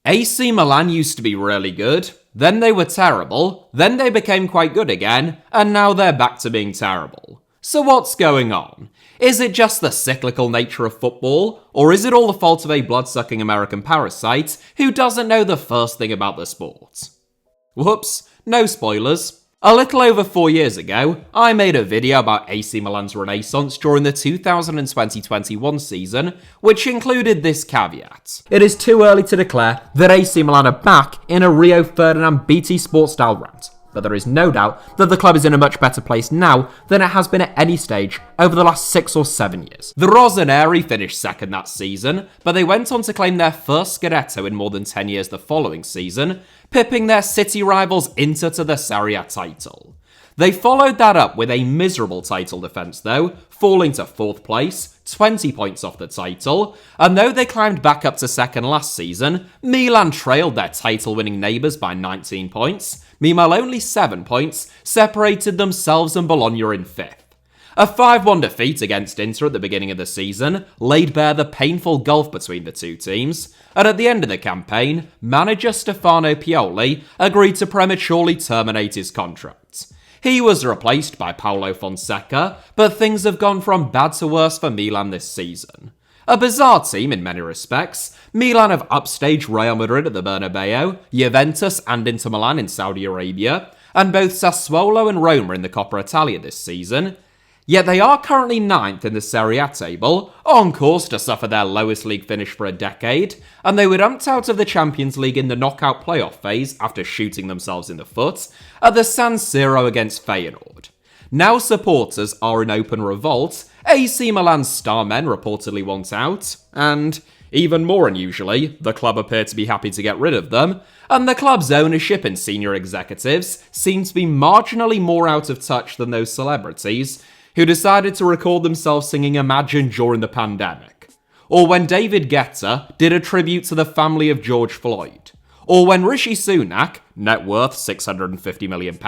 AC Milan used to be really good, then they were terrible, then they became quite good again, and now they're back to being terrible. So what's going on? Is it just the cyclical nature of football, or is it all the fault of a blood-sucking American parasite who doesn't know the first thing about the sport? Whoops, no spoilers. A little over 4 years ago, I made a video about AC Milan's renaissance during the 2020-21 season, which included this caveat. It is too early to declare that AC Milan are back in a Rio Ferdinand BT Sport style rant, but there is no doubt that the club is in a much better place now than it has been at any stage over the last 6 or 7 years. The Rossoneri finished second that season, but they went on to claim their first Scudetto in more than 10 years the following season, pipping their city rivals Inter to the Serie A title. They followed that up with a miserable title defence though, falling to 4th place, 20 points off the title, and though they climbed back up to second last season, Milan trailed their title-winning neighbours by 19 points, meanwhile only 7 points separated themselves and Bologna in 5th. A 5-1 defeat against Inter at the beginning of the season laid bare the painful gulf between the two teams, and at the end of the campaign, manager Stefano Pioli agreed to prematurely terminate his contract. He was replaced by Paulo Fonseca, but things have gone from bad to worse for Milan this season. A bizarre team in many respects, Milan have upstaged Real Madrid at the Bernabeu, Juventus and Inter Milan in Saudi Arabia, and both Sassuolo and Roma in the Coppa Italia this season. Yet they are currently 9th in the Serie A table, on course to suffer their lowest league finish for a decade, and they were dumped out of the Champions League in the knockout playoff phase after shooting themselves in the foot at the San Siro against Feyenoord. Now supporters are in open revolt, AC Milan's star men reportedly want out, and, even more unusually, the club appear to be happy to get rid of them, and the club's ownership and senior executives seem to be marginally more out of touch than those celebrities who decided to record themselves singing Imagine during the pandemic, or when David Guetta did a tribute to the family of George Floyd, or when Rishi Sunak, net worth £650 million,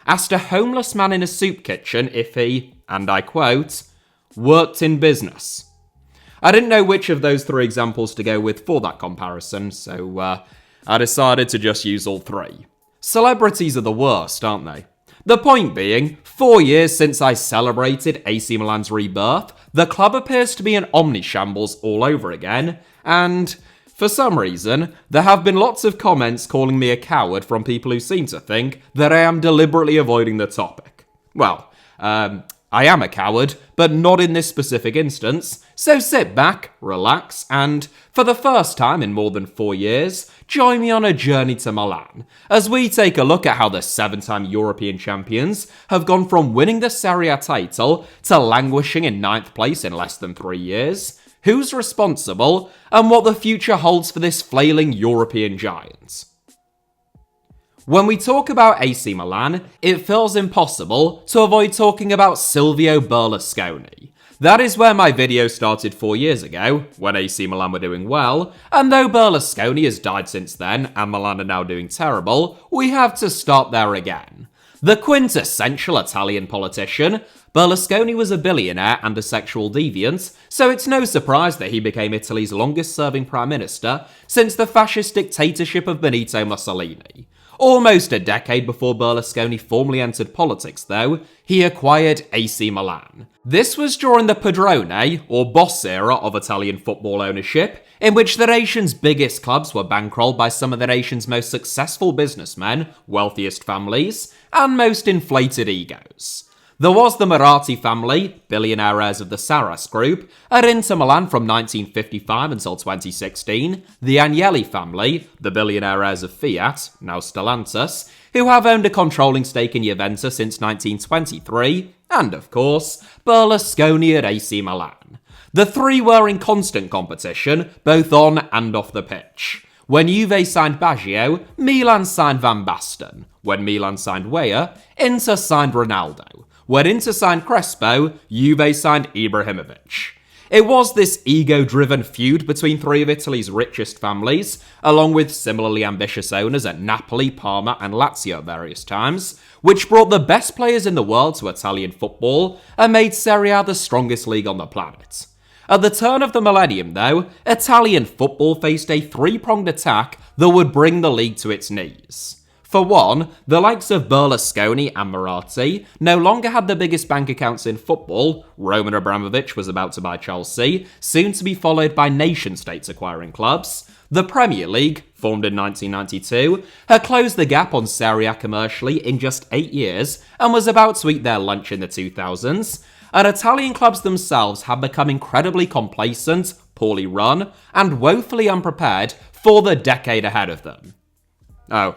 asked a homeless man in a soup kitchen if he, and I quote, worked in business. I didn't know which of those 3 examples to go with for that comparison, so I decided to just use all 3. Celebrities are the worst, aren't they? The point being, 4 years since I celebrated AC Milan's rebirth, the club appears to be in omni-shambles all over again, and, for some reason, there have been lots of comments calling me a coward from people who seem to think that I am deliberately avoiding the topic. Well, I am a coward, but not in this specific instance, so sit back, relax, and, for the first time in more than 4 years, join me on a journey to Milan, as we take a look at how the 7-time European champions have gone from winning the Serie A title to languishing in 9th place in less than 3 years, who's responsible, and what the future holds for this flailing European giant. When we talk about AC Milan, it feels impossible to avoid talking about Silvio Berlusconi. That is where my video started 4 years ago, when AC Milan were doing well, and though Berlusconi has died since then and Milan are now doing terrible, we have to start there again. The quintessential Italian politician, Berlusconi was a billionaire and a sexual deviant, so it's no surprise that he became Italy's longest-serving prime minister since the fascist dictatorship of Benito Mussolini. Almost a decade before Berlusconi formally entered politics, though, he acquired AC Milan. This was during the padrone, or boss era of Italian football ownership, in which the nation's biggest clubs were bankrolled by some of the nation's most successful businessmen, wealthiest families, and most inflated egos. There was the Maratti family, billionaire heirs of the Saras Group, at Inter Milan from 1955 until 2016, the Agnelli family, the billionaire heirs of Fiat, now Stellantis, who have owned a controlling stake in Juventus since 1923, and of course, Berlusconi at AC Milan. The 3 were in constant competition, both on and off the pitch. When Juve signed Baggio, Milan signed Van Basten. When Milan signed Weah, Inter signed Ronaldo. When Inter signed Crespo, Juve signed Ibrahimovic. It was this ego-driven feud between 3 of Italy's richest families, along with similarly ambitious owners at Napoli, Parma and Lazio at various times, which brought the best players in the world to Italian football and made Serie A the strongest league on the planet. At the turn of the millennium, though, Italian football faced a three-pronged attack that would bring the league to its knees. For one, the likes of Berlusconi and Moratti no longer had the biggest bank accounts in football. Roman Abramovich was about to buy Chelsea, soon to be followed by nation-states acquiring clubs. The Premier League, formed in 1992, had closed the gap on Serie A commercially in just 8 years and was about to eat their lunch in the 2000s. And Italian clubs themselves had become incredibly complacent, poorly run, and woefully unprepared for the decade ahead of them. Oh,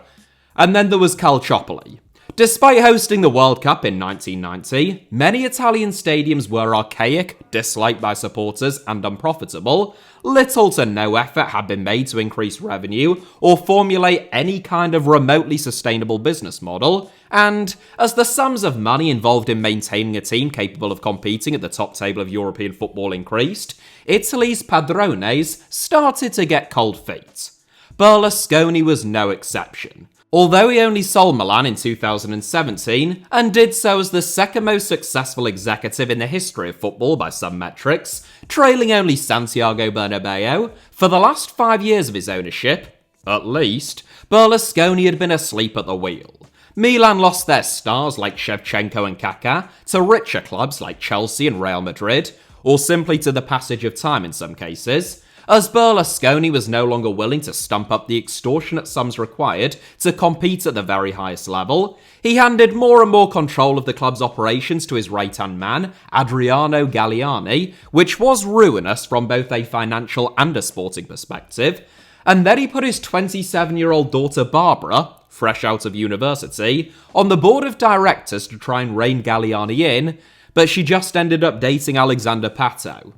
and then there was Calciopoli. Despite hosting the World Cup in 1990, many Italian stadiums were archaic, disliked by supporters, and unprofitable. Little to no effort had been made to increase revenue or formulate any kind of remotely sustainable business model, and as the sums of money involved in maintaining a team capable of competing at the top table of European football increased, Italy's padrones started to get cold feet. Berlusconi was no exception. Although he only sold Milan in 2017, and did so as the second most successful executive in the history of football by some metrics, trailing only Santiago Bernabeu, for the last 5 years of his ownership, at least, Berlusconi had been asleep at the wheel. Milan lost their stars like Shevchenko and Kaká to richer clubs like Chelsea and Real Madrid, or simply to the passage of time in some cases, as Berlusconi was no longer willing to stump up the extortionate sums required to compete at the very highest level. He handed more and more control of the club's operations to his right-hand man, Adriano Galliani, which was ruinous from both a financial and a sporting perspective. And then he put his 27-year-old daughter Barbara, fresh out of university, on the board of directors to try and rein Galliani in, but she just ended up dating Alexander Pato.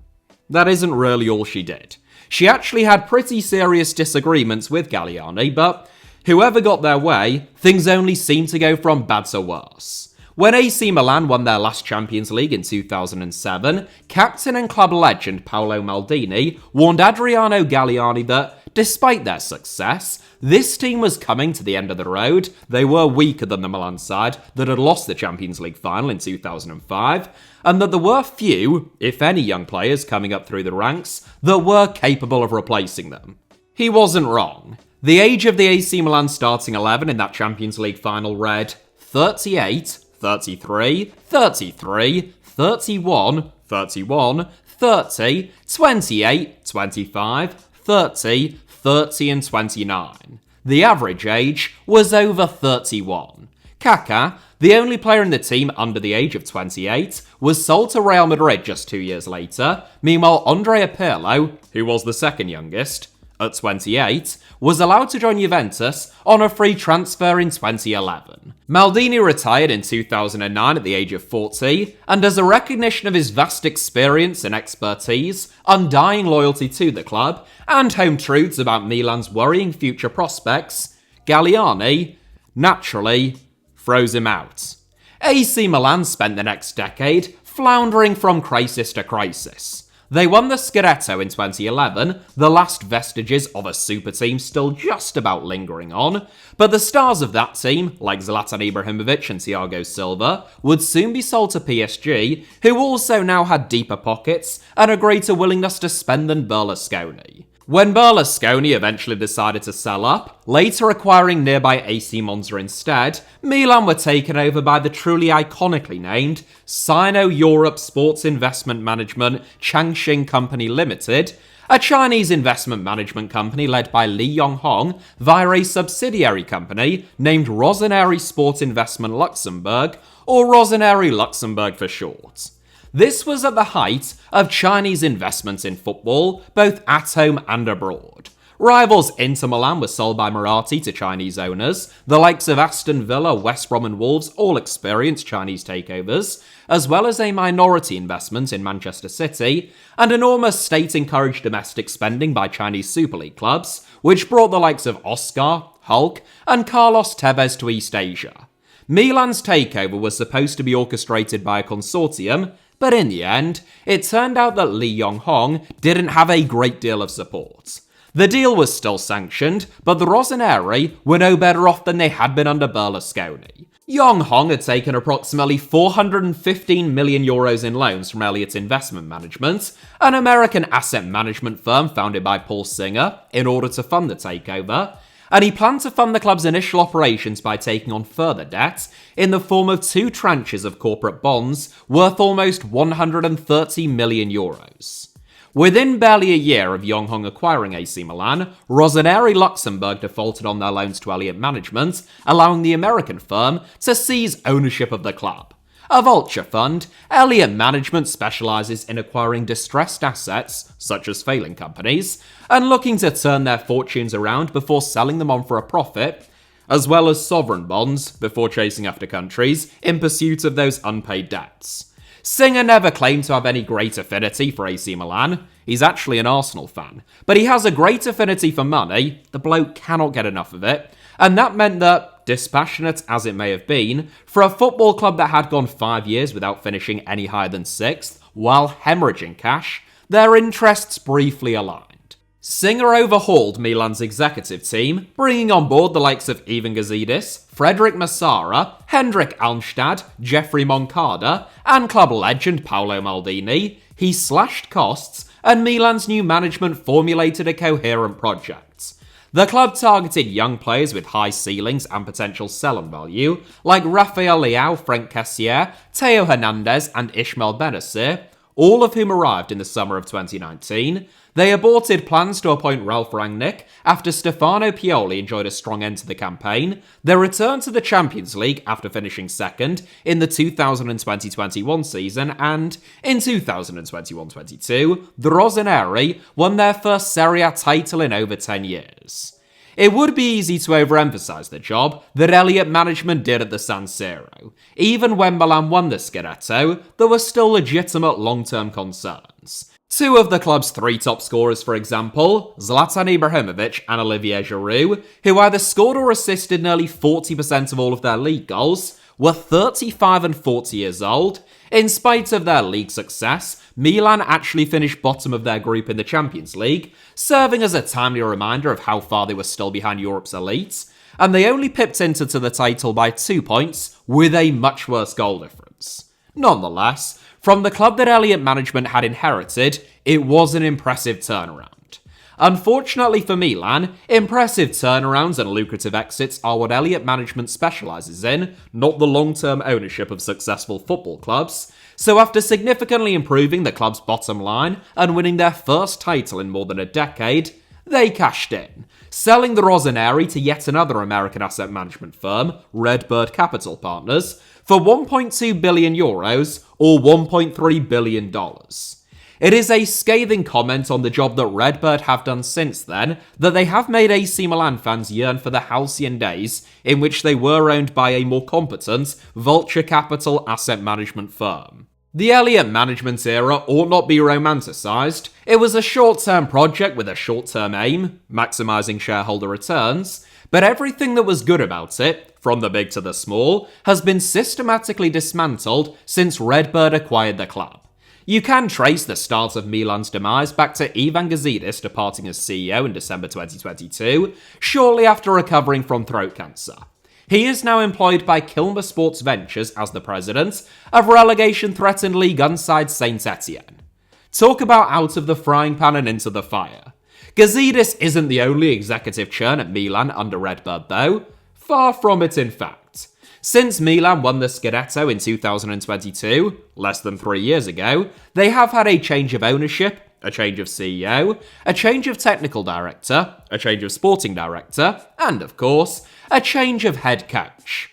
That isn't really all she did. She actually had pretty serious disagreements with Galliani, but whoever got their way, things only seemed to go from bad to worse. When AC Milan won their last Champions League in 2007, captain and club legend Paolo Maldini warned Adriano Galliani that, despite their success, this team was coming to the end of the road. They were weaker than the Milan side that had lost the Champions League final in 2005, and that there were few, if any, young players coming up through the ranks that were capable of replacing them. He wasn't wrong. The age of the AC Milan starting 11 in that Champions League final read 38, 33, 33, 31, 31, 30, 28, 25, 30, 30 and 29. The average age was over 31. Kaká, the only player in the team under the age of 28, was sold to Real Madrid just 2 years later. Meanwhile, Andrea Pirlo, who was the second youngest, at 28, was allowed to join Juventus on a free transfer in 2011. Maldini retired in 2009 at the age of 40, and as a recognition of his vast experience and expertise, undying loyalty to the club, and home truths about Milan's worrying future prospects, Galliani, naturally, froze him out. AC Milan spent the next decade floundering from crisis to crisis. They won the Scudetto in 2011, the last vestiges of a super team still just about lingering on, but the stars of that team, like Zlatan Ibrahimovic and Thiago Silva, would soon be sold to PSG, who also now had deeper pockets and a greater willingness to spend than Berlusconi. When Berlusconi eventually decided to sell up, later acquiring nearby AC Monza instead, Milan were taken over by the truly iconically named Sino-Europe Sports Investment Management Changxing Company Limited, a Chinese investment management company led by Li Yonghong via a subsidiary company named Rossoneri Sport Investment Luxembourg, or Rossoneri Luxembourg for short. This was at the height of Chinese investment in football, both at home and abroad. Rivals Inter Milan were sold by Moratti to Chinese owners. The likes of Aston Villa, West Brom and Wolves all experienced Chinese takeovers, as well as a minority investment in Manchester City, and enormous state-encouraged domestic spending by Chinese Super League clubs, which brought the likes of Oscar, Hulk, and Carlos Tevez to East Asia. Milan's takeover was supposed to be orchestrated by a consortium, but in the end, it turned out that Li Yonghong didn't have a great deal of support. The deal was still sanctioned, but the Rossoneri were no better off than they had been under Berlusconi. Yong Hong had taken approximately €415 million in loans from Elliott Investment Management, an American asset management firm founded by Paul Singer, in order to fund the takeover, and he planned to fund the club's initial operations by taking on further debt in the form of 2 tranches of corporate bonds worth almost €130 million. Within barely a year of Yong Hong acquiring AC Milan, Rossoneri Luxembourg defaulted on their loans to Elliott Management, allowing the American firm to seize ownership of the club. A vulture fund, Elliott Management specializes in acquiring distressed assets, such as failing companies, and looking to turn their fortunes around before selling them on for a profit, as well as sovereign bonds before chasing after countries in pursuit of those unpaid debts. Singer never claimed to have any great affinity for AC Milan. He's actually an Arsenal fan. But he has a great affinity for money. The bloke cannot get enough of it. And that meant that, dispassionate as it may have been, for a football club that had gone 5 years without finishing any higher than 6th, while hemorrhaging cash, their interests briefly aligned. Singer overhauled Milan's executive team, bringing on board the likes of Ivan Gazidis, Frederick Massara, Hendrik Almstad, Jeffrey Moncada, and club legend Paolo Maldini. He slashed costs, and Milan's new management formulated a coherent project. The club targeted young players with high ceilings and potential sell-on value, like Rafael Leao, Frank Kessier, Theo Hernandez, and Ismael Bennacer, all of whom arrived in the summer of 2019. They aborted plans to appoint Ralph Rangnick after Stefano Pioli enjoyed a strong end to the campaign. They returned to the Champions League after finishing second in the 2020-21 season, and in 2021-22, the Rossoneri won their first Serie A title in over 10 years. It would be easy to overemphasize the job that Elliott Management did at the San Siro. Even when Milan won the Scudetto, there were still legitimate long-term concerns. 2 of the club's 3 top scorers, for example, Zlatan Ibrahimovic and Olivier Giroud, who either scored or assisted nearly 40% of all of their league goals, were 35 and 40 years old. In spite of their league success, Milan actually finished bottom of their group in the Champions League, serving as a timely reminder of how far they were still behind Europe's elites, and they only pipped Inter to the title by 2 points, with a much worse goal difference. Nonetheless, from the club that Elliott Management had inherited, it was an impressive turnaround. Unfortunately for Milan, impressive turnarounds and lucrative exits are what Elliott Management specialises in, not the long-term ownership of successful football clubs. So after significantly improving the club's bottom line and winning their first title in more than a decade, they cashed in, selling the Rossoneri to yet another American asset management firm, Redbird Capital Partners, for €1.2 billion or $1.3 billion. It is a scathing comment on the job that Redbird have done since then that they have made AC Milan fans yearn for the halcyon days in which they were owned by a more competent vulture capital asset management firm. The Elliott Management era ought not be romanticised. It was a short-term project with a short-term aim, maximising shareholder returns, but everything that was good about it, from the big to the small, has been systematically dismantled since Redbird acquired the club. You can trace the start of Milan's demise back to Ivan Gazidis departing as CEO in December 2022, shortly after recovering from throat cancer. He is now employed by Kilmer Sports Ventures as the president of relegation-threatened Ligue 1 side Saint Etienne. Talk about out of the frying pan and into the fire. Gazidis isn't the only executive churn at Milan under Redbird though. Far from it, in fact. Since Milan won the Scudetto in 2022, less than 3 years ago, they have had a change of ownership, a change of CEO, a change of technical director, a change of sporting director, and of course, a change of head coach.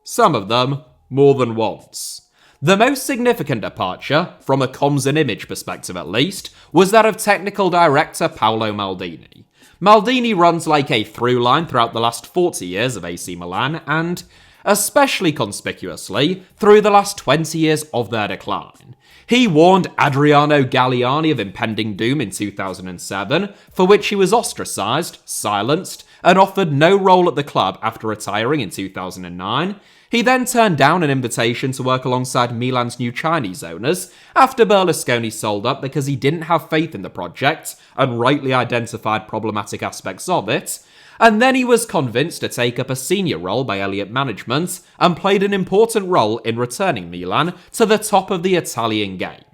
Some of them more than once. The most significant departure, from a comms and image perspective at least, was that of technical director Paolo Maldini. Maldini runs like a through line throughout the last 40 years of AC Milan and, especially conspicuously, through the last 20 years of their decline. He warned Adriano Galliani of impending doom in 2007, for which he was ostracised, silenced, and offered no role at the club after retiring in 2009. He then turned down an invitation to work alongside Milan's new Chinese owners after Berlusconi sold up because he didn't have faith in the project and rightly identified problematic aspects of it. And then he was convinced to take up a senior role by Elliott Management and played an important role in returning Milan to the top of the Italian game.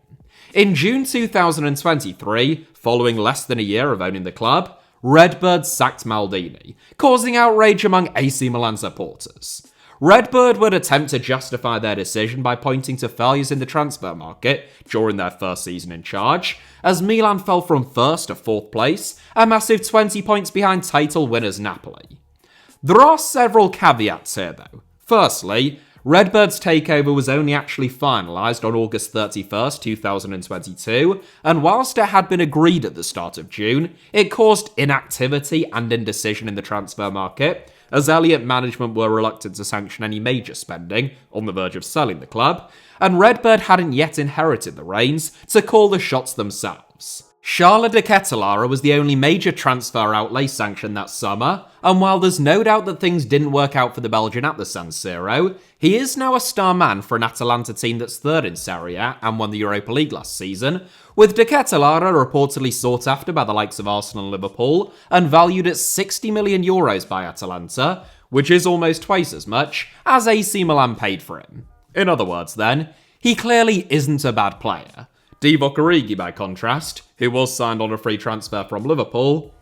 In June 2023, following less than a year of owning the club, Redbird sacked Maldini, causing outrage among AC Milan supporters. Redbird would attempt to justify their decision by pointing to failures in the transfer market during their first season in charge, as Milan fell from 1st to 4th place, a massive 20 points behind title winners Napoli. There are several caveats here though. Firstly, Redbird's takeover was only actually finalised on August 31st, 2022, and whilst it had been agreed at the start of June, it caused inactivity and indecision in the transfer market, as Elliott Management were reluctant to sanction any major spending, on the verge of selling the club, and Redbird hadn't yet inherited the reins to call the shots themselves. Charles de Ketelaere was the only major transfer outlay sanctioned that summer, and while there's no doubt that things didn't work out for the Belgian at the San Siro, he is now a star man for an Atalanta team that's 3rd in Serie A and won the Europa League last season, with de Ketelaere reportedly sought after by the likes of Arsenal and Liverpool and valued at €60 million by Atalanta, which is almost twice as much as AC Milan paid for him. In other words then, he clearly isn't a bad player. Divock Origi, by contrast, who was signed on a free transfer from Liverpool,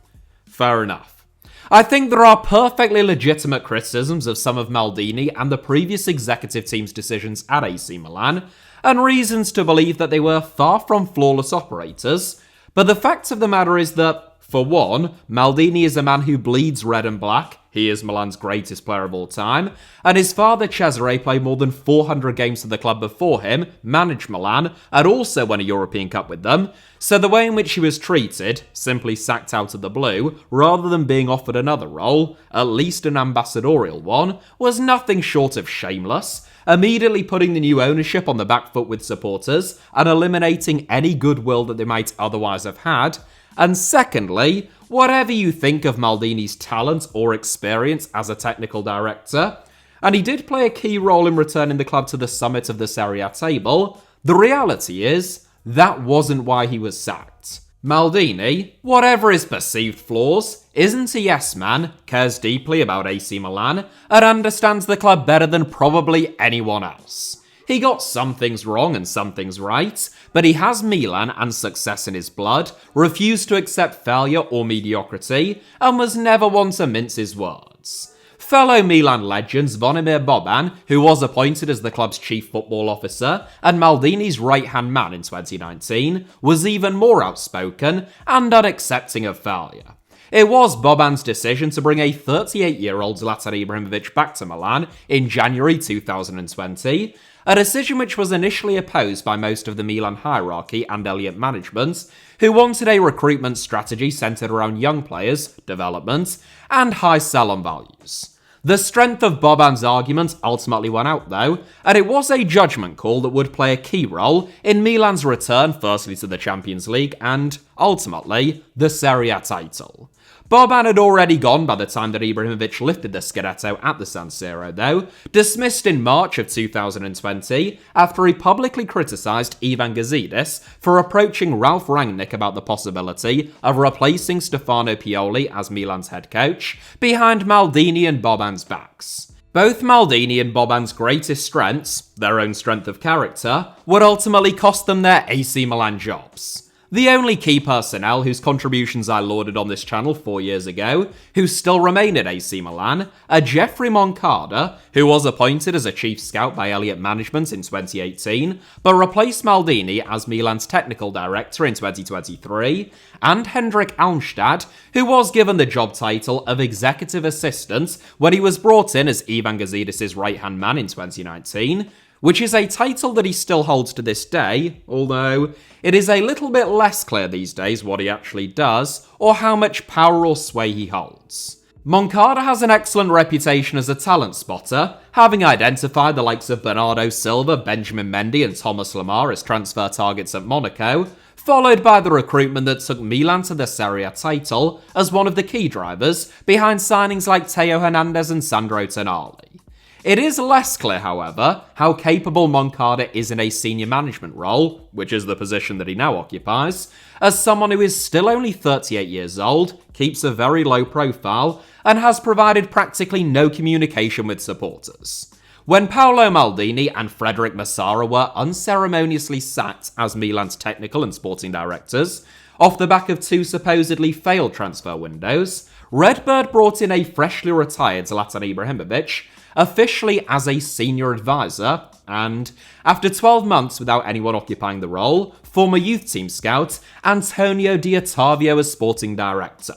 fair enough. I think there are perfectly legitimate criticisms of some of Maldini and the previous executive team's decisions at AC Milan, and reasons to believe that they were far from flawless operators, but the fact of the matter is that, for one, Maldini is a man who bleeds red and black. He is Milan's greatest player of all time, and his father Cesare played more than 400 games for the club before him, managed Milan, and also won a European Cup with them, so the way in which he was treated, simply sacked out of the blue, rather than being offered another role, at least an ambassadorial one, was nothing short of shameless, immediately putting the new ownership on the back foot with supporters, and eliminating any goodwill that they might otherwise have had, and secondly, whatever you think of Maldini's talent or experience as a technical director, and he did play a key role in returning the club to the summit of the Serie A table, the reality is, that wasn't why he was sacked. Maldini, whatever his perceived flaws, isn't a yes-man, cares deeply about AC Milan, and understands the club better than probably anyone else. He got some things wrong and some things right, but he has Milan and success in his blood, refused to accept failure or mediocrity, and was never one to mince his words. Fellow Milan legends Zvonimir Boban, who was appointed as the club's chief football officer and Maldini's right-hand man in 2019, was even more outspoken and unaccepting of failure. It was Boban's decision to bring a 38-year-old Zlatan Ibrahimovic back to Milan in January 2020, a decision which was initially opposed by most of the Milan hierarchy and Elliott Management, who wanted a recruitment strategy centred around young players, development, and high sell-on values. The strength of Boban's argument ultimately won out though, and it was a judgment call that would play a key role in Milan's return firstly to the Champions League and, ultimately, the Serie A title. Boban had already gone by the time that Ibrahimovic lifted the Scudetto at the San Siro though, dismissed in March of 2020 after he publicly criticised Ivan Gazidis for approaching Ralf Rangnick about the possibility of replacing Stefano Pioli as Milan's head coach, behind Maldini and Boban's backs. Both Maldini and Boban's greatest strengths, their own strength of character, would ultimately cost them their AC Milan jobs. The only key personnel whose contributions I lauded on this channel 4 years ago, who still remain at AC Milan, are Jeffrey Moncada, who was appointed as a chief scout by Elliott Management in 2018, but replaced Maldini as Milan's technical director in 2023, and Hendrik Almstad, who was given the job title of executive assistant when he was brought in as Ivan Gazidis' right-hand man in 2019, which is a title that he still holds to this day, although it is a little bit less clear these days what he actually does, or how much power or sway he holds. Moncada has an excellent reputation as a talent spotter, having identified the likes of Bernardo Silva, Benjamin Mendy and Thomas Lemar as transfer targets at Monaco, followed by the recruitment that took Milan to the Serie A title as one of the key drivers behind signings like Theo Hernandez and Sandro Tonali. It is less clear, however, how capable Moncada is in a senior management role, which is the position that he now occupies, as someone who is still only 38 years old, keeps a very low profile, and has provided practically no communication with supporters. When Paolo Maldini and Frederic Massara were unceremoniously sacked as Milan's technical and sporting directors, off the back of two supposedly failed transfer windows, Redbird brought in a freshly retired Zlatan Ibrahimovic, officially as a senior advisor, and, after 12 months without anyone occupying the role, former youth team scout Antonio Di Ottavio as sporting director.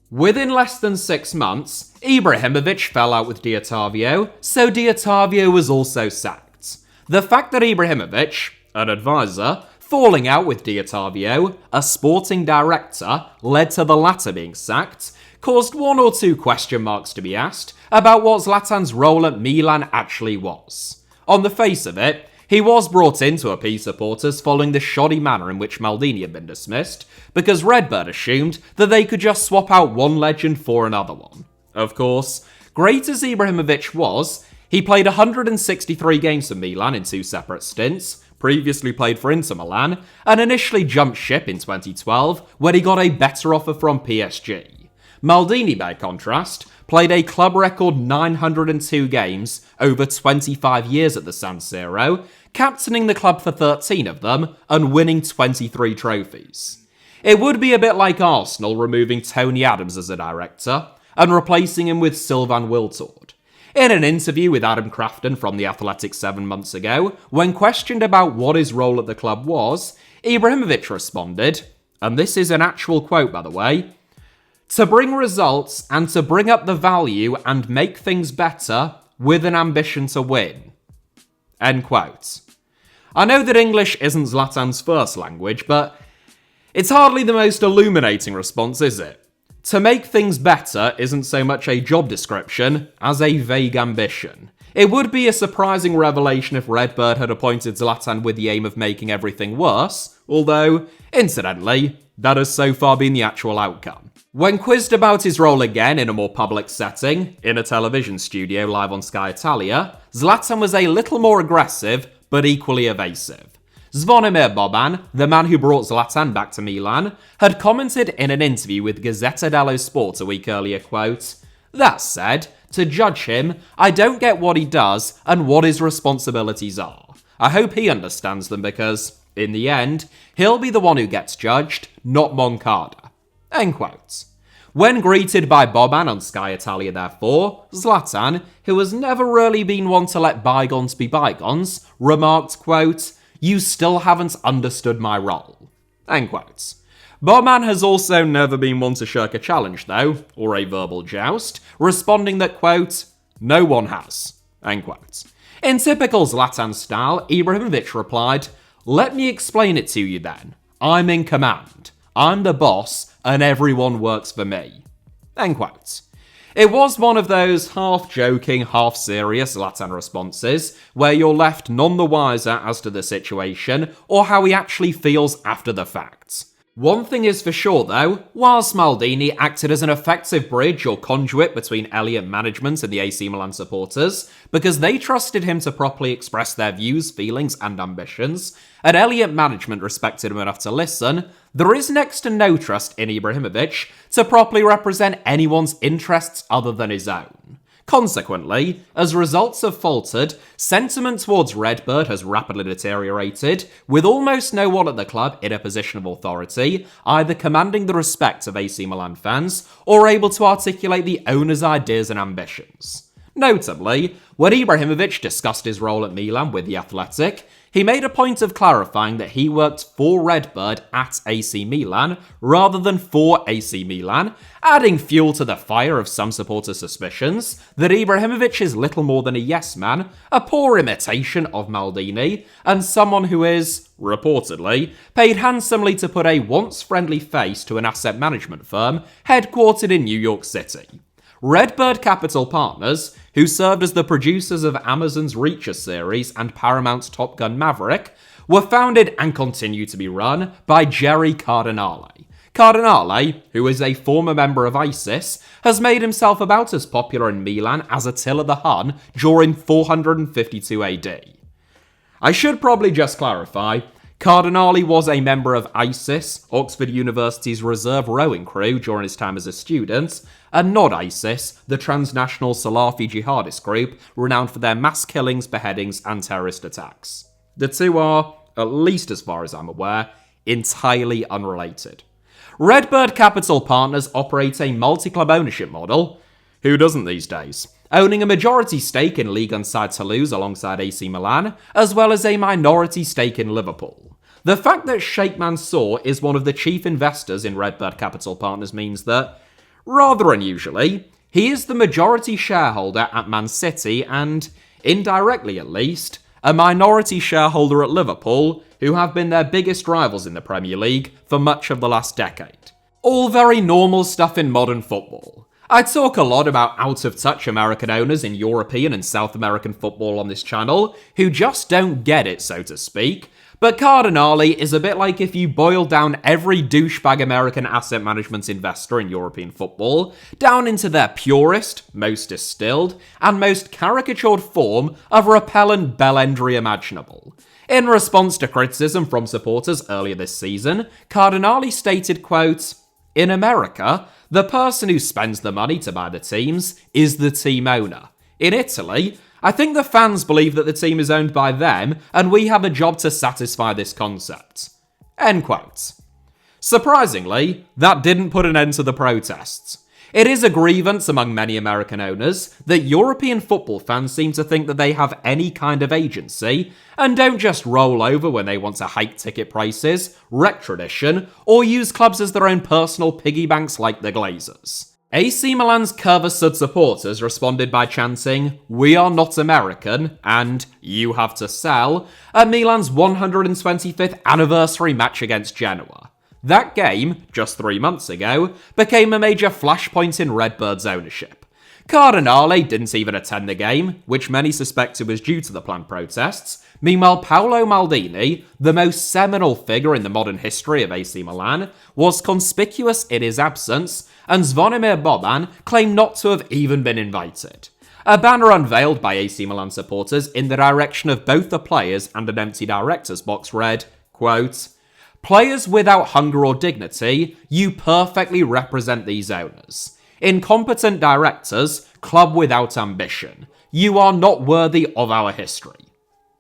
Within less than 6 months, Ibrahimovic fell out with Di Ottavio, so Di Ottavio was also sacked. The fact that Ibrahimovic, an advisor, falling out with Di Ottavio, a sporting director, led to the latter being sacked, caused one or two question marks to be asked about what Zlatan's role at Milan actually was. On the face of it, he was brought in to appease supporters following the shoddy manner in which Maldini had been dismissed, because Redbird assumed that they could just swap out one legend for another one. Of course, great as Ibrahimovic was, he played 163 games for Milan in 2 separate stints, previously played for Inter Milan, and initially jumped ship in 2012 when he got a better offer from PSG. Maldini, by contrast, played a club record 902 games over 25 years at the San Siro, captaining the club for 13 of them and winning 23 trophies. It would be a bit like Arsenal removing Tony Adams as a director and replacing him with Sylvain Wiltord. In an interview with Adam Crafton from The Athletic 7 months ago, when questioned about what his role at the club was, Ibrahimovic responded, and this is an actual quote by the way, "To bring results and to bring up the value and make things better with an ambition to win." End quote. I know that English isn't Zlatan's first language, but it's hardly the most illuminating response, is it? To make things better isn't so much a job description as a vague ambition. It would be a surprising revelation if Redbird had appointed Zlatan with the aim of making everything worse, although, incidentally, that has so far been the actual outcome. When quizzed about his role again in a more public setting, in a television studio live on Sky Italia, Zlatan was a little more aggressive, but equally evasive. Zvonimir Boban, the man who brought Zlatan back to Milan, had commented in an interview with Gazzetta dello Sport a week earlier, quote, "That said, to judge him, I don't get what he does and what his responsibilities are. I hope he understands them because, in the end, he'll be the one who gets judged, not Moncada." End quote. When greeted by Boban on Sky Italia, therefore, Zlatan, who has never really been one to let bygones be bygones, remarked, quote, "You still haven't understood my role." End quote. Boban has also never been one to shirk a challenge, though, or a verbal joust, responding that, quote, "No one has." End quote. In typical Zlatan style, Ibrahimovic replied, "Let me explain it to you then. I'm in command. I'm the boss, and everyone works for me." End quote. It was one of those half-joking, half-serious Zlatan responses, where you're left none the wiser as to the situation, or how he actually feels after the fact. One thing is for sure though, whilst Maldini acted as an effective bridge or conduit between Elliott management and the AC Milan supporters, because they trusted him to properly express their views, feelings and ambitions, and Elliott management respected him enough to listen, there is next to no trust in Ibrahimovic to properly represent anyone's interests other than his own. Consequently, as results have faltered, sentiment towards Redbird has rapidly deteriorated, with almost no one at the club in a position of authority, either commanding the respect of AC Milan fans or able to articulate the owner's ideas and ambitions. Notably, when Ibrahimovic discussed his role at Milan with The Athletic, he made a point of clarifying that he worked for Redbird at AC Milan rather than for AC Milan, adding fuel to the fire of some supporters' suspicions that Ibrahimovic is little more than a yes man, a poor imitation of Maldini, and someone who is, reportedly, paid handsomely to put a once friendly face to an asset management firm headquartered in New York City. Redbird Capital Partners, who served as the producers of Amazon's Reacher series and Paramount's Top Gun Maverick, were founded and continue to be run by Jerry Cardinale. Cardinale, who is a former member of ISIS, has made himself about as popular in Milan as Attila the Hun during 452 AD. I should probably just clarify, Cardinale was a member of ISIS, Oxford University's reserve rowing crew during his time as a student, and not ISIS, the transnational Salafi jihadist group renowned for their mass killings, beheadings, and terrorist attacks. The two are, at least as far as I'm aware, entirely unrelated. Redbird Capital Partners operate a multi-club ownership model. Who doesn't these days? Owning a majority stake in Ligue 1 side Toulouse alongside AC Milan, as well as a minority stake in Liverpool. The fact that Sheikh Mansour is one of the chief investors in Redbird Capital Partners means that, rather unusually, he is the majority shareholder at Man City and, indirectly at least, a minority shareholder at Liverpool, who have been their biggest rivals in the Premier League for much of the last decade. All very normal stuff in modern football. I talk a lot about out-of-touch American owners in European and South American football on this channel, who just don't get it, so to speak, but Cardinale is a bit like if you boil down every douchebag American asset management investor in European football down into their purest, most distilled, and most caricatured form of repellent bellendry imaginable. In response to criticism from supporters earlier this season, Cardinale stated, quote, "In America, the person who spends the money to buy the teams is the team owner. In Italy, I think the fans believe that the team is owned by them, and we have a job to satisfy this concept." End quote. Surprisingly, that didn't put an end to the protests. It is a grievance among many American owners that European football fans seem to think that they have any kind of agency and don't just roll over when they want to hike ticket prices, wreck tradition, or use clubs as their own personal piggy banks like the Glazers. AC Milan's Curva Sud supporters responded by chanting, "We are not American," and "You have to sell," at Milan's 125th anniversary match against Genoa. That game, just 3 months ago, became a major flashpoint in Redbird's ownership. Cardinale didn't even attend the game, which many suspected was due to the planned protests. Meanwhile, Paolo Maldini, the most seminal figure in the modern history of AC Milan, was conspicuous in his absence, and Zvonimir Boban claimed not to have even been invited. A banner unveiled by AC Milan supporters in the direction of both the players and an empty director's box read, quote, "Players without hunger or dignity, you perfectly represent these owners. Incompetent directors, club without ambition. You are not worthy of our history."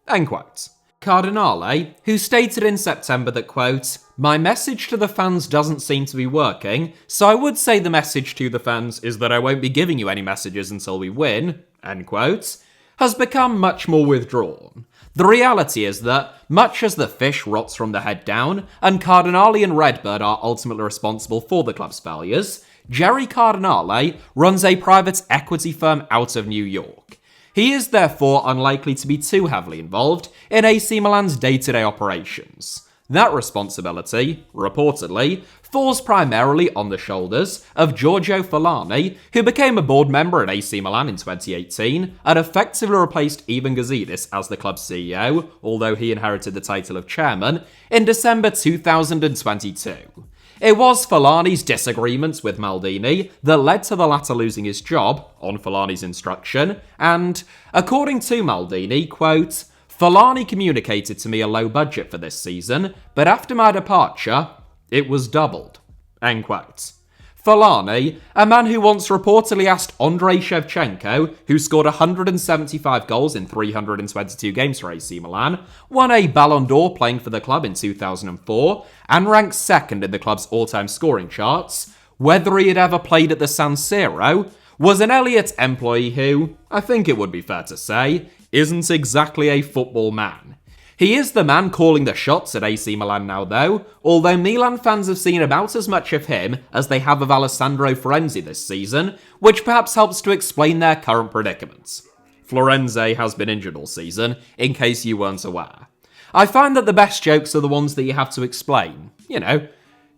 End quote. Cardinale, who stated in September that, quote, "My message to the fans doesn't seem to be working, so I would say the message to the fans is that I won't be giving you any messages until we win," end quote, has become much more withdrawn. The reality is that, much as the fish rots from the head down, and Cardinale and Redbird are ultimately responsible for the club's failures, Jerry Cardinale runs a private equity firm out of New York. He is therefore unlikely to be too heavily involved in AC Milan's day-to-day operations. That responsibility, reportedly, falls primarily on the shoulders of Giorgio Fulani, who became a board member at AC Milan in 2018 and effectively replaced Ivan Gazidis as the club's CEO, although he inherited the title of chairman, in December 2022. It was Fulani's disagreements with Maldini that led to the latter losing his job, on Fulani's instruction, and, according to Maldini, quote, "Fulani communicated to me a low budget for this season, but after my departure, it was doubled." End quote. Fulani, a man who once reportedly asked Andrei Shevchenko, who scored 175 goals in 322 games for AC Milan, won a Ballon d'Or playing for the club in 2004, and ranked second in the club's all-time scoring charts, whether he had ever played at the San Siro, was an Elliott employee who, I think it would be fair to say, isn't exactly a football man. He is the man calling the shots at AC Milan now though, although Milan fans have seen about as much of him as they have of Alessandro Florenzi this season, which perhaps helps to explain their current predicament. Florenzi has been injured all season, in case you weren't aware. I find that the best jokes are the ones that you have to explain,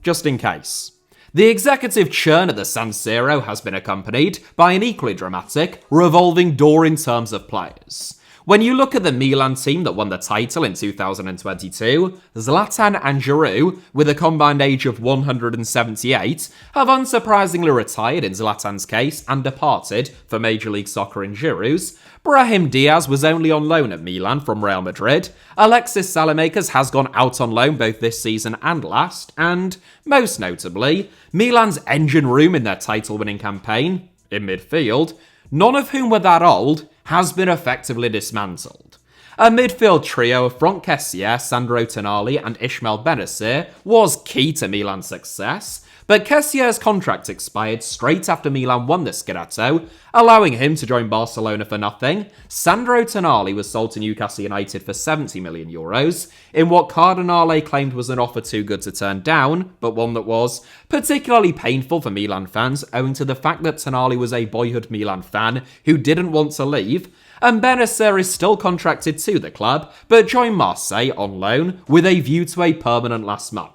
just in case. The executive churn at the San Siro has been accompanied by an equally dramatic revolving door in terms of players. When you look at the Milan team that won the title in 2022, Zlatan and Giroud, with a combined age of 178, have unsurprisingly retired in Zlatan's case and departed for Major League Soccer in Giroud's. Brahim Diaz was only on loan at Milan from Real Madrid. Alexis Salamakers has gone out on loan both this season and last. And, most notably, Milan's engine room in their title-winning campaign, in midfield, none of whom were that old, has been effectively dismantled. A midfield trio of Franck Kessié, Sandro Tonali and Ismael Bennacer was key to Milan's success, but Kessié's contract expired straight after Milan won the Scudetto, allowing him to join Barcelona for nothing. Sandro Tonali was sold to Newcastle United for €70 million, in what Cardinale claimed was an offer too good to turn down, but one that was particularly painful for Milan fans owing to the fact that Tonali was a boyhood Milan fan who didn't want to leave, and Bennacer is still contracted to the club, but joined Marseille on loan with a view to a permanent last month.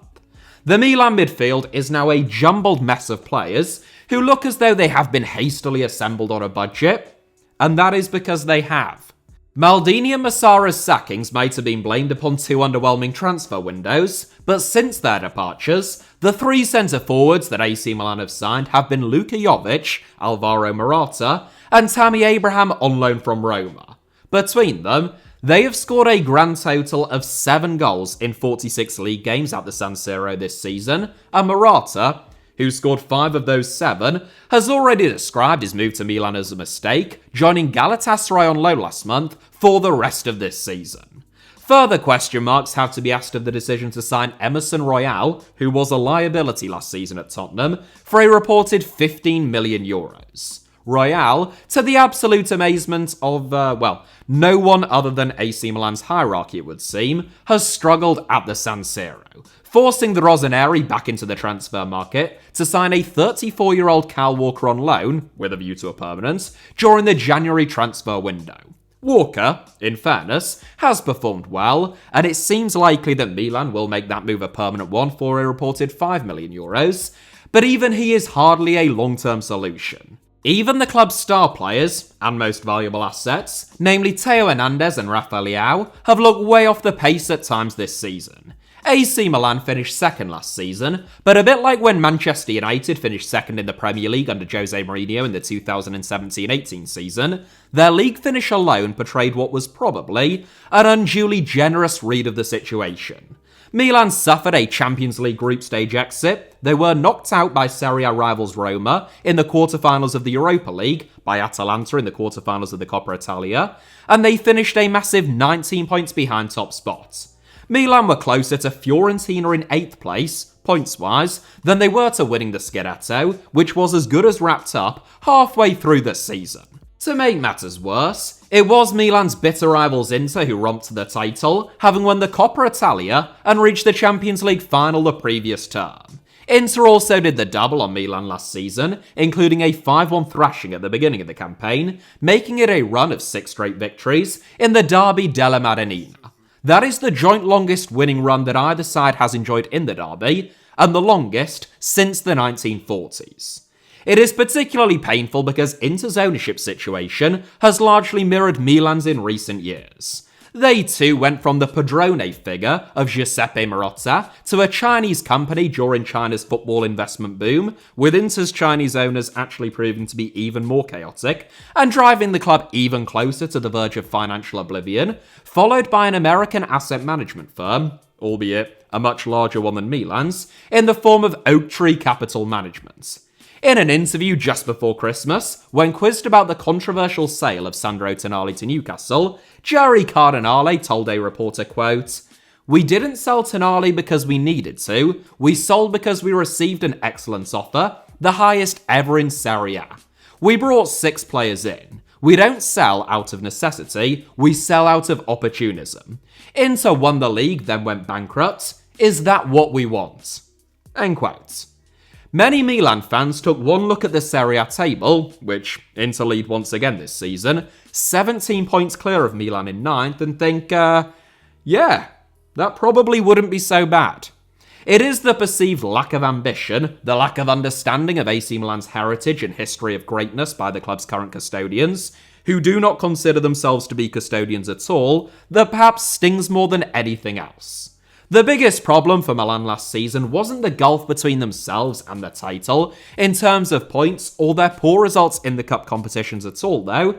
The Milan midfield is now a jumbled mess of players who look as though they have been hastily assembled on a budget, and that is because they have. Maldini and Massara's sackings might have been blamed upon two underwhelming transfer windows, but since their departures, the three centre-forwards that AC Milan have signed have been Luka Jovic, Alvaro Morata, and Tammy Abraham on loan from Roma. Between them, they have scored a grand total of 7 goals in 46 league games at the San Siro this season, and Morata, who scored 5 of those 7, has already described his move to Milan as a mistake, joining Galatasaray on loan last month for the rest of this season. Further question marks have to be asked of the decision to sign Emerson Royal, who was a liability last season at Tottenham, for a reported €15 million. Royal, to the absolute amazement of, no one other than AC Milan's hierarchy, it would seem, has struggled at the San Siro, forcing the Rossoneri back into the transfer market to sign a 34-year-old Kyle Walker on loan, with a view to a permanence, during the January transfer window. Walker, in fairness, has performed well, and it seems likely that Milan will make that move a permanent one for a reported €5 million, but even he is hardly a long-term solution. Even the club's star players, and most valuable assets, namely Theo Hernandez and Rafael Leao, have looked way off the pace at times this season. AC Milan finished second last season, but a bit like when Manchester United finished second in the Premier League under Jose Mourinho in the 2017-18 season, their league finish alone portrayed what was probably an unduly generous read of the situation. Milan suffered a Champions League group stage exit. They were knocked out by Serie A rivals Roma in the quarterfinals of the Europa League, by Atalanta in the quarterfinals of the Coppa Italia, and they finished a massive 19 points behind top spot. Milan were closer to Fiorentina in 8th place, points-wise, than they were to winning the Scudetto, which was as good as wrapped up halfway through the season. To make matters worse, it was Milan's bitter rivals Inter who romped to the title, having won the Coppa Italia and reached the Champions League final the previous term. Inter also did the double on Milan last season, including a 5-1 thrashing at the beginning of the campaign, making it a run of 6 straight victories in the Derby della Madonnina. That is the joint longest winning run that either side has enjoyed in the derby, and the longest since the 1940s. It is particularly painful because Inter's ownership situation has largely mirrored Milan's in recent years. They too went from the padrone figure of Giuseppe Marotta to a Chinese company during China's football investment boom, with Inter's Chinese owners actually proving to be even more chaotic and driving the club even closer to the verge of financial oblivion, followed by an American asset management firm, albeit a much larger one than Milan's, in the form of Oak Tree Capital Management. In an interview just before Christmas, when quizzed about the controversial sale of Sandro Tonali to Newcastle, Jerry Cardinale told a reporter, quote, "We didn't sell Tonali because we needed to, we sold because we received an excellent offer, the highest ever in Serie A. We brought 6 players in. We don't sell out of necessity, we sell out of opportunism. Inter won the league, then went bankrupt. Is that what we want?" End quote. Many Milan fans took one look at the Serie A table, which Inter lead once again this season, 17 points clear of Milan in 9th, and think, yeah, that probably wouldn't be so bad. It is the perceived lack of ambition, the lack of understanding of AC Milan's heritage and history of greatness by the club's current custodians, who do not consider themselves to be custodians at all, that perhaps stings more than anything else. The biggest problem for Milan last season wasn't the gulf between themselves and the title, in terms of points or their poor results in the cup competitions at all, though.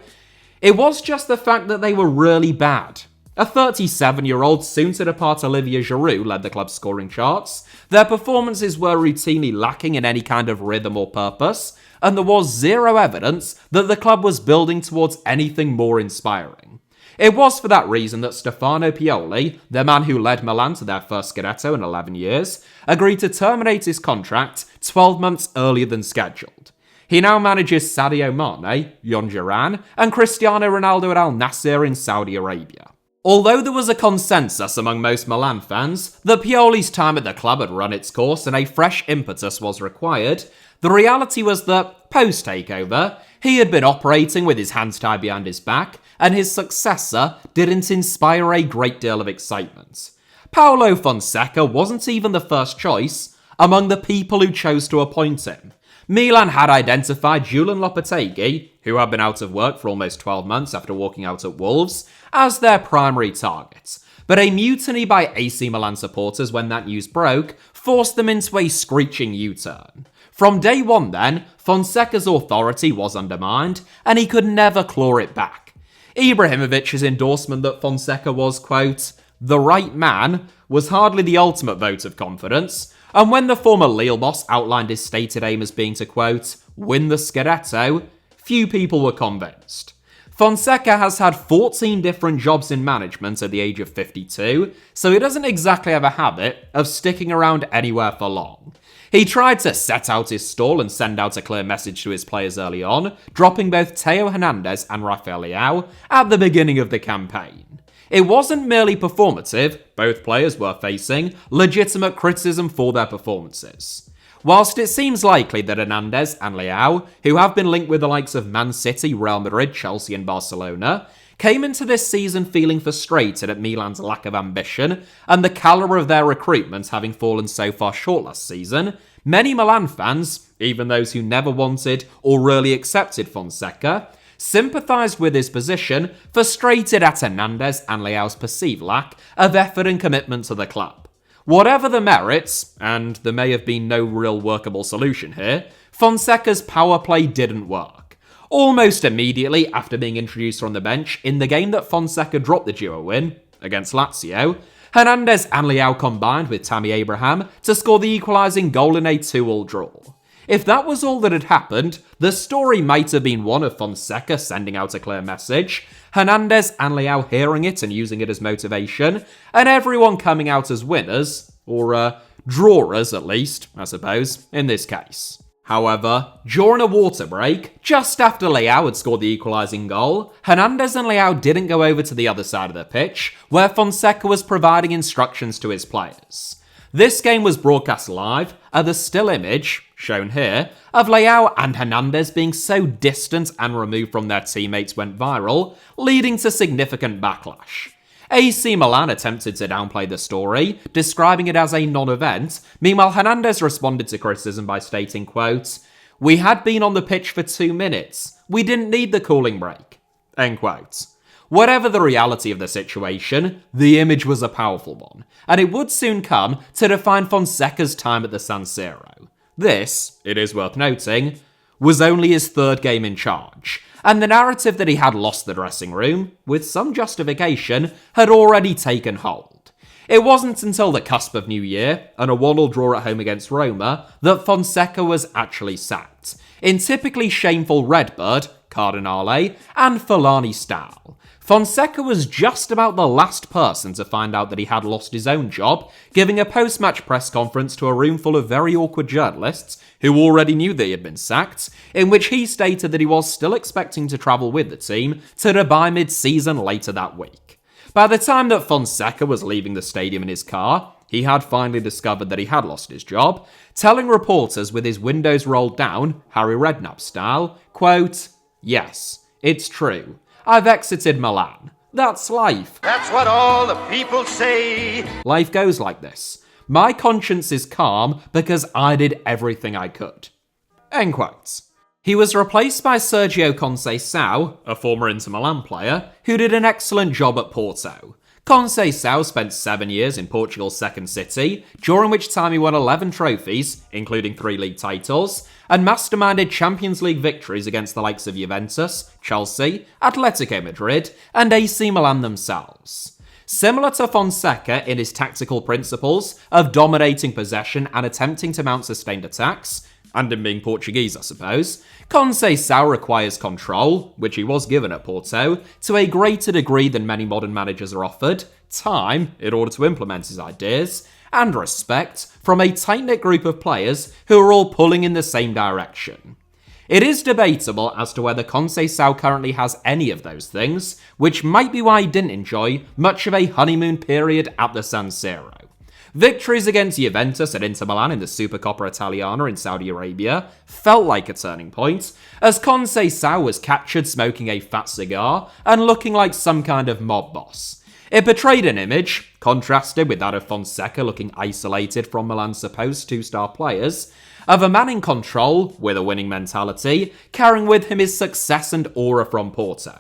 It was just the fact that they were really bad. A 37-year-old, soon-to-depart Olivier Giroud led the club's scoring charts. Their performances were routinely lacking in any kind of rhythm or purpose, and there was zero evidence that the club was building towards anything more inspiring. It was for that reason that Stefano Pioli, the man who led Milan to their first Scudetto in 11 years, agreed to terminate his contract 12 months earlier than scheduled. He now manages Sadio Mane, Yon Duran, and Cristiano Ronaldo at Al Nassr in Saudi Arabia. Although there was a consensus among most Milan fans that Pioli's time at the club had run its course and a fresh impetus was required, the reality was that, post-takeover, he had been operating with his hands tied behind his back, and his successor didn't inspire a great deal of excitement. Paulo Fonseca wasn't even the first choice among the people who chose to appoint him. Milan had identified Julian Lopetegui, who had been out of work for almost 12 months after walking out at Wolves, as their primary target. But a mutiny by AC Milan supporters when that news broke forced them into a screeching U-turn. From day one then, Fonseca's authority was undermined, and he could never claw it back. Ibrahimovic's endorsement that Fonseca was, quote, the right man, was hardly the ultimate vote of confidence, and when the former Lille boss outlined his stated aim as being to, quote, win the Scudetto, few people were convinced. Fonseca has had 14 different jobs in management at the age of 52, so he doesn't exactly have a habit of sticking around anywhere for long. He tried to set out his stall and send out a clear message to his players early on, dropping both Theo Hernandez and Rafael Leao at the beginning of the campaign. It wasn't merely performative, both players were facing legitimate criticism for their performances. Whilst it seems likely that Hernandez and Leao, who have been linked with the likes of Man City, Real Madrid, Chelsea and Barcelona, came into this season feeling frustrated at Milan's lack of ambition and the calibre of their recruitment having fallen so far short last season, many Milan fans, even those who never wanted or really accepted Fonseca, sympathised with his position, frustrated at Hernandez and Leao's perceived lack of effort and commitment to the club. Whatever the merits, and there may have been no real workable solution here, Fonseca's power play didn't work. Almost immediately after being introduced from the bench in the game that Fonseca dropped the duo win, against Lazio, Hernandez and Leao combined with Tammy Abraham to score the equalising goal in a 2-2 draw. If that was all that had happened, the story might have been one of Fonseca sending out a clear message, Hernandez and Leao hearing it and using it as motivation, and everyone coming out as winners, or drawers at least, I suppose, in this case. However, during a water break, just after Leao had scored the equalising goal, Hernandez and Leao didn't go over to the other side of the pitch, where Fonseca was providing instructions to his players. This game was broadcast live, and the still image, shown here, of Leao and Hernandez being so distant and removed from their teammates went viral, leading to significant backlash. AC Milan attempted to downplay the story, describing it as a non-event. Meanwhile, Hernandez responded to criticism by stating, quote, "We had been on the pitch for 2 minutes. We didn't need the cooling break." End quote. Whatever the reality of the situation, the image was a powerful one, and it would soon come to define Fonseca's time at the San Siro. This, it is worth noting, was only his 3rd game in charge, and the narrative that he had lost the dressing room, with some justification, had already taken hold. It wasn't until the cusp of New Year, and a 1-1 draw at home against Roma, that Fonseca was actually sacked, in typically shameful Redbird, Cardinale, and Fulani style. Fonseca was just about the last person to find out that he had lost his own job, giving a post-match press conference to a room full of very awkward journalists who already knew that he had been sacked, in which he stated that he was still expecting to travel with the team to Dubai mid-season later that week. By the time that Fonseca was leaving the stadium in his car, he had finally discovered that he had lost his job, telling reporters with his windows rolled down, Harry Redknapp style, quote, "Yes, it's true. I've exited Milan. That's life. That's what all the people say." Life goes like this. My conscience is calm because I did everything I could. End quotes. He was replaced by Sergio Conceição, a former Inter Milan player, who did an excellent job at Porto. Conceição spent 7 years in Portugal's second city, during which time he won 11 trophies, including 3 league titles, and masterminded Champions League victories against the likes of Juventus, Chelsea, Atletico Madrid, and AC Milan themselves. Similar to Fonseca in his tactical principles of dominating possession and attempting to mount sustained attacks, and in being Portuguese, I suppose, Conceição requires control, which he was given at Porto, to a greater degree than many modern managers are offered, time in order to implement his ideas, and respect from a tight-knit group of players who are all pulling in the same direction. It is debatable as to whether Conceição currently has any of those things, which might be why he didn't enjoy much of a honeymoon period at the San Siro. Victories against Juventus and Inter Milan in the Supercoppa Italiana in Saudi Arabia felt like a turning point, as Conceição was captured smoking a fat cigar and looking like some kind of mob boss. It portrayed an image, contrasted with that of Fonseca looking isolated from Milan's supposed 2-star players, of a man in control, with a winning mentality, carrying with him his success and aura from Porto.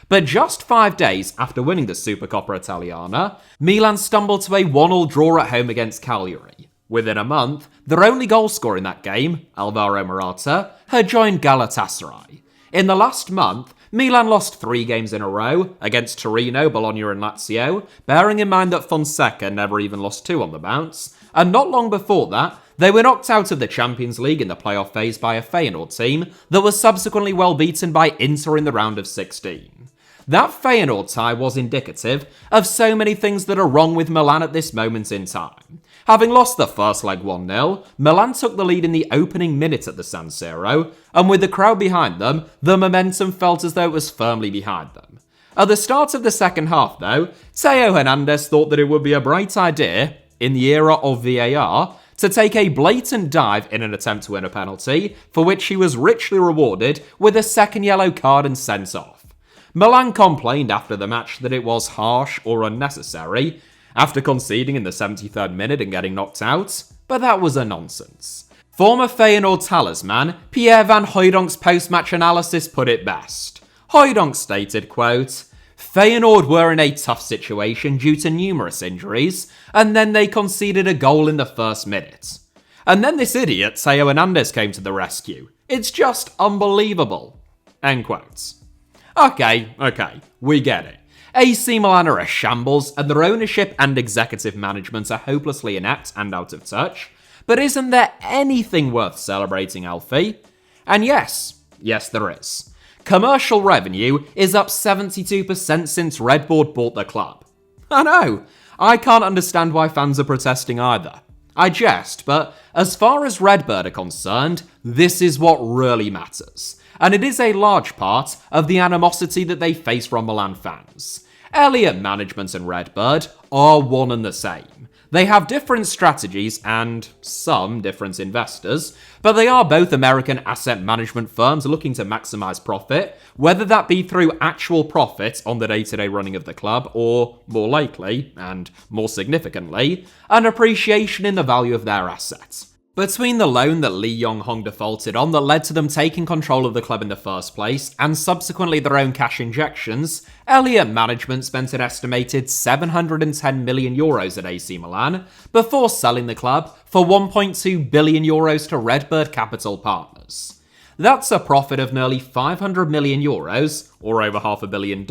But just 5 days after winning the Supercoppa Italiana, Milan stumbled to a 1-1 draw at home against Cagliari. Within a month, their only goalscorer in that game, Alvaro Morata, had joined Galatasaray. In the last month, Milan lost 3 games in a row against Torino, Bologna and Lazio, bearing in mind that Fonseca never even lost 2 on the bounce, and not long before that, they were knocked out of the Champions League in the playoff phase by a Feyenoord team that was subsequently well beaten by Inter in the round of 16. That Feyenoord tie was indicative of so many things that are wrong with Milan at this moment in time. Having lost the first leg 1-0, Milan took the lead in the opening minute at the San Siro, and with the crowd behind them, the momentum felt as though it was firmly behind them. At the start of the second half, though, Theo Hernandez thought that it would be a bright idea, in the era of VAR, to take a blatant dive in an attempt to win a penalty, for which he was richly rewarded with a second yellow card and sent off. Milan complained after the match that it was harsh or unnecessary, after conceding in the 73rd minute and getting knocked out, but that was a nonsense. Former Feyenoord talisman Pierre van Hooydonk's post-match analysis put it best. Hooijdonk stated, quote, "Feyenoord were in a tough situation due to numerous injuries, and then they conceded a goal in the first minute. And then this idiot, Theo Hernandez, came to the rescue. It's just unbelievable." End quotes. Okay, we get it. AC Milan are a shambles, and their ownership and executive management are hopelessly inept and out of touch. But isn't there anything worth celebrating, Alfie? And yes, there is. Commercial revenue is up 72% since Red Bull bought the club. I know, I can't understand why fans are protesting either. I jest, but as far as Redbird are concerned, this is what really matters. And it is a large part of the animosity that they face from Milan fans. Elliott Management and Redbird are one and the same. They have different strategies and some different investors, but they are both American asset management firms looking to maximize profit, whether that be through actual profit on the day-to-day running of the club, or, more likely, and more significantly, an appreciation in the value of their assets. Between the loan that Lee Yong-hong defaulted on that led to them taking control of the club in the first place, and subsequently their own cash injections, Elliott Management spent an estimated €710 million at AC Milan, before selling the club for €1.2 billion to Redbird Capital Partners. That's a profit of nearly €500 million, or over $500 million,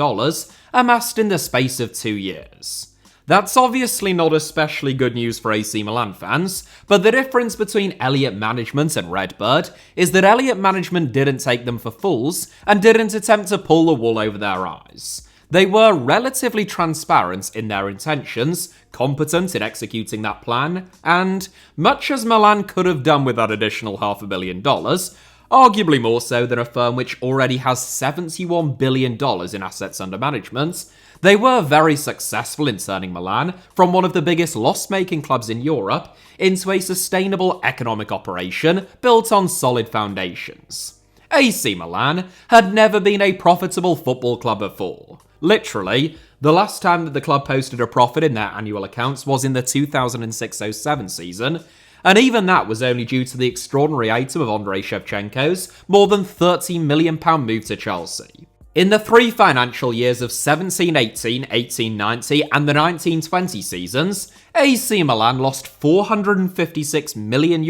amassed in the space of 2 years. That's obviously not especially good news for AC Milan fans, but the difference between Elliott Management and Redbird is that Elliott Management didn't take them for fools and didn't attempt to pull the wool over their eyes. They were relatively transparent in their intentions, competent in executing that plan, and, much as Milan could have done with that additional $500 million, arguably more so than a firm which already has $71 billion in assets under management, they were very successful in turning Milan from one of the biggest loss-making clubs in Europe into a sustainable economic operation built on solid foundations. AC Milan had never been a profitable football club before. Literally, The last time that the club posted a profit in their annual accounts was in the 2006-07 season, and even that was only due to the extraordinary item of Andrei Shevchenko's more than £30 million move to Chelsea. In the 3 financial years of 17-18, 18-19 and the 19-20 seasons, AC Milan lost €456 million,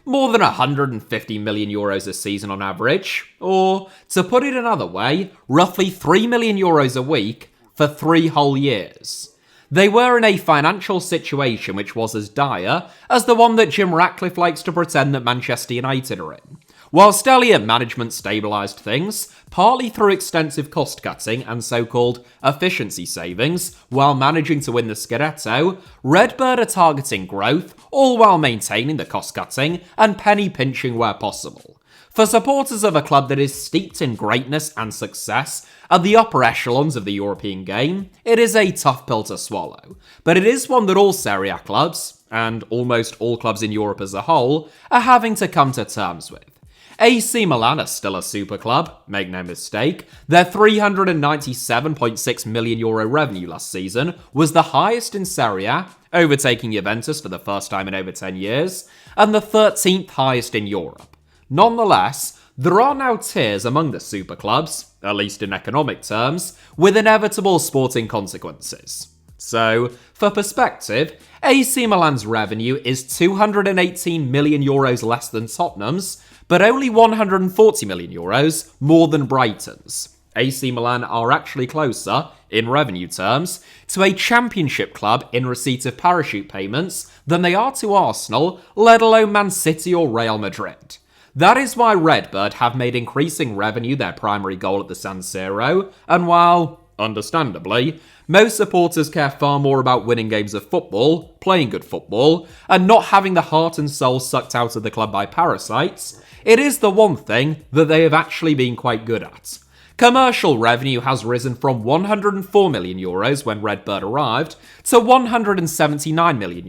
more than €150 million a season on average, or, to put it another way, roughly €3 million a week for 3 whole years. They were in a financial situation which was as dire as the one that Jim Ratcliffe likes to pretend that Manchester United are in. Whilst Elliott management stabilised things, partly through extensive cost-cutting and so-called efficiency savings, while managing to win the Scudetto, Redbird are targeting growth, all while maintaining the cost-cutting and penny-pinching where possible. For supporters of a club that is steeped in greatness and success at the upper echelons of the European game, it is a tough pill to swallow, but it is one that all Serie A clubs, and almost all clubs in Europe as a whole, are having to come to terms with. AC Milan are still a super club, make no mistake. Their €397.6 million revenue last season was the highest in Serie A, overtaking Juventus for the first time in over 10 years, and the 13th highest in Europe. Nonetheless, there are now tiers among the super clubs, at least in economic terms, with inevitable sporting consequences. So, for perspective, AC Milan's revenue is €218 million less than Tottenham's, but only €140 million more than Brighton's. AC Milan are actually closer, in revenue terms, to a championship club in receipt of parachute payments than they are to Arsenal, let alone Man City or Real Madrid. That is why Redbird have made increasing revenue their primary goal at the San Siro, and while, understandably, most supporters care far more about winning games of football, playing good football, and not having the heart and soul sucked out of the club by parasites, it is the one thing that they have actually been quite good at. Commercial revenue has risen from €104 million when Redbird arrived to €179 million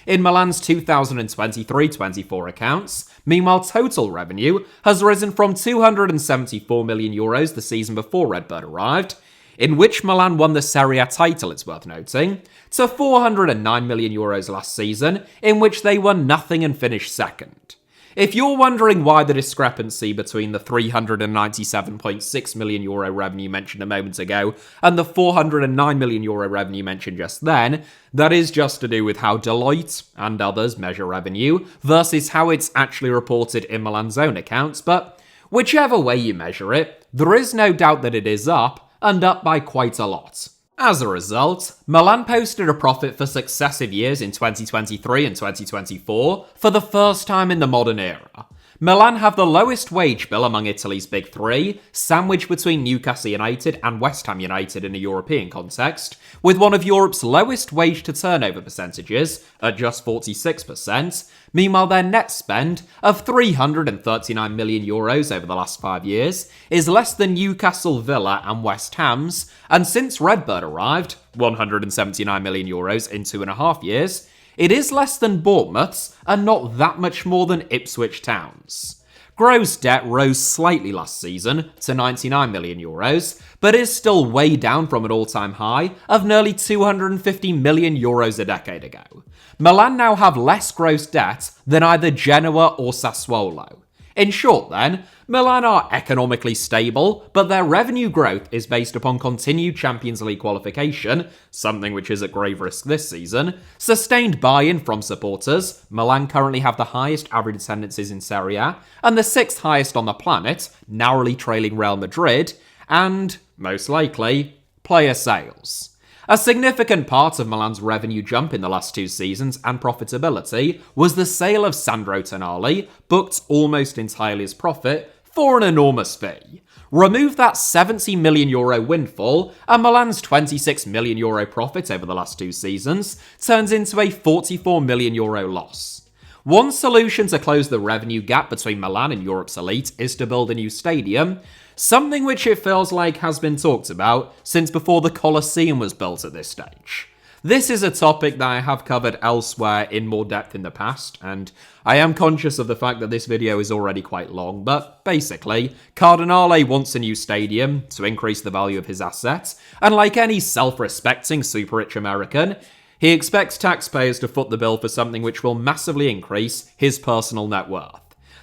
in Milan's 2023-24 accounts. Meanwhile, total revenue has risen from €274 million the season before Redbird arrived, in which Milan won the Serie A title, it's worth noting, to €409 million last season, in which they won nothing and finished second. If you're wondering why the discrepancy between the €397.6 million revenue mentioned a moment ago and the €409 million revenue mentioned just then, that is just to do with how Deloitte and others measure revenue versus how it's actually reported in Milan's own accounts, but whichever way you measure it, there is no doubt that it is up, and up by quite a lot. As a result, Milan posted a profit for successive years in 2023 and 2024 for the first time in the modern era. Milan have the lowest wage bill among Italy's big 3, sandwiched between Newcastle United and West Ham United in a European context, with one of Europe's lowest wage-to-turnover percentages at just 46%. Meanwhile, their net spend of €339 million over the last 5 years is less than Newcastle, Villa and West Ham's, and since Redbird arrived, €179 million in 2.5 years, it is less than Bournemouth's and not that much more than Ipswich Town's. Gross debt rose slightly last season to €99 million, but is still way down from an all-time high of nearly €250 million a decade ago. Milan now have less gross debt than either Genoa or Sassuolo. In short then, Milan are economically stable, but their revenue growth is based upon continued Champions League qualification, something which is at grave risk this season, sustained buy-in from supporters. Milan currently have the highest average attendances in Serie A, and the 6th highest on the planet, narrowly trailing Real Madrid, and, most likely, player sales. A significant part of Milan's revenue jump in the last 2 seasons and profitability was the sale of Sandro Tonali, booked almost entirely as profit, for an enormous fee. Remove that €70 million windfall, and Milan's €26 million profit over the last 2 seasons turns into a €44 million loss. One solution to close the revenue gap between Milan and Europe's elite is to build a new stadium, something which it feels like has been talked about since before the Colosseum was built at this stage. This is a topic that I have covered elsewhere in more depth in the past, and I am conscious of the fact that this video is already quite long, but basically, Cardinale wants a new stadium to increase the value of his assets, and like any self-respecting super-rich American, he expects taxpayers to foot the bill for something which will massively increase his personal net worth.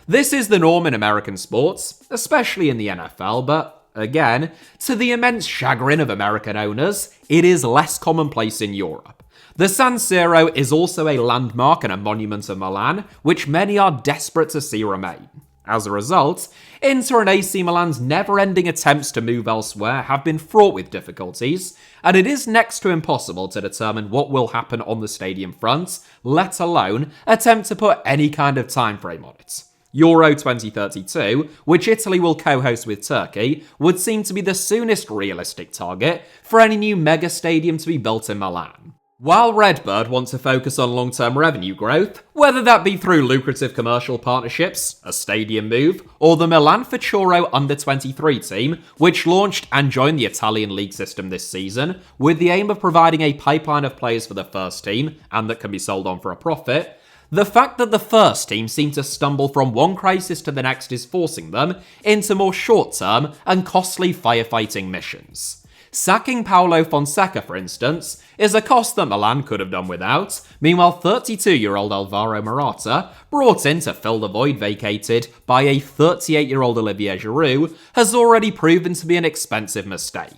This is the norm in American sports, especially in the NFL, but again, to the immense chagrin of American owners, it is less commonplace in Europe. The San Siro is also a landmark and a monument of Milan, which many are desperate to see remain. As a result, Inter and AC Milan's never-ending attempts to move elsewhere have been fraught with difficulties, and it is next to impossible to determine what will happen on the stadium front, let alone attempt to put any kind of time frame on it. Euro 2032, which Italy will co-host with Turkey, would seem to be the soonest realistic target for any new mega stadium to be built in Milan. While Redbird want to focus on long-term revenue growth, whether that be through lucrative commercial partnerships, a stadium move, or the Milan Futuro under-23 team, which launched and joined the Italian league system this season, with the aim of providing a pipeline of players for the first team, and that can be sold on for a profit, the fact that the first team seem to stumble from one crisis to the next is forcing them into more short-term and costly firefighting missions. Sacking Paulo Fonseca, for instance, is a cost that Milan could have done without. Meanwhile, 32-year-old Alvaro Morata, brought in to fill the void vacated by a 38-year-old Olivier Giroud, has already proven to be an expensive mistake.